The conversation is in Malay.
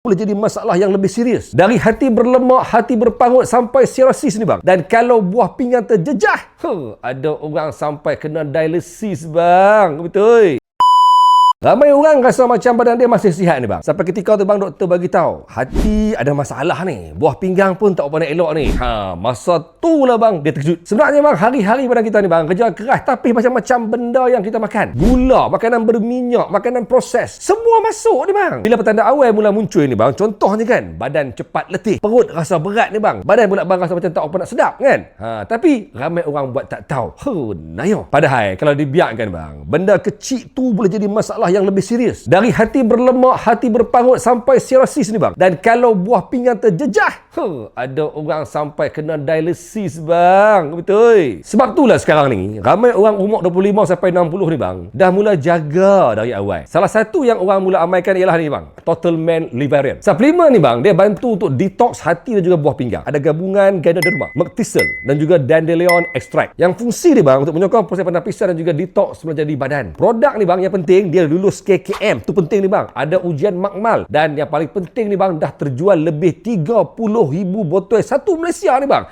boleh jadi masalah yang lebih serius. Dari hati berlemak, hati berpangut sampai cirrhosis ni bang. Dan kalau buah pinggang terjejah, ada orang sampai kena dialisis bang. Betul. Ramai orang rasa macam badan dia masih sihat ni bang. Sampai ketika tu bang, doktor bagi tahu hati ada masalah ni. Buah pinggang pun tak pandai elok ni. Masa tu lah bang dia terkejut. Sebenarnya bang, hari-hari badan kita ni bang kerja keras, tapi macam-macam benda yang kita makan. Gula, makanan berminyak, makanan proses, semua masuk ni bang. Bila petanda awal mula muncul ni bang, contohnya kan, badan cepat letih, perut rasa berat ni bang, badan pula bang rasa macam tak apa nak sedap kan. Tapi ramai orang buat tak tahu. Nayo. Padahal kalau dibiarkan bang, benda kecil tu boleh jadi masalah yang lebih serius. Dari hati berlemak, hati berpangut sampai cirrhosis ni bang. Dan kalau buah pinggang terjejah, ada orang sampai kena dialisis bang. Betul. Sebab itulah sekarang ni ramai orang umur 25 sampai 60 ni bang dah mula jaga dari awal. Salah satu yang orang mula amalkan ialah ni bang, Total Man Livarium. Suplemen ni bang, dia bantu untuk detox hati dan juga buah pinggang. Ada gabungan Ganoderma, Mactisel dan juga Dandelion Extract. Yang fungsi ni bang untuk menyokong proses penapisan dan juga detox menjadi badan. Produk ni bang yang penting dia lulus KKM. Tu penting ni bang. Ada ujian makmal. Dan yang paling penting ni bang, dah terjual lebih 30,000 botol satu Malaysia ni bang.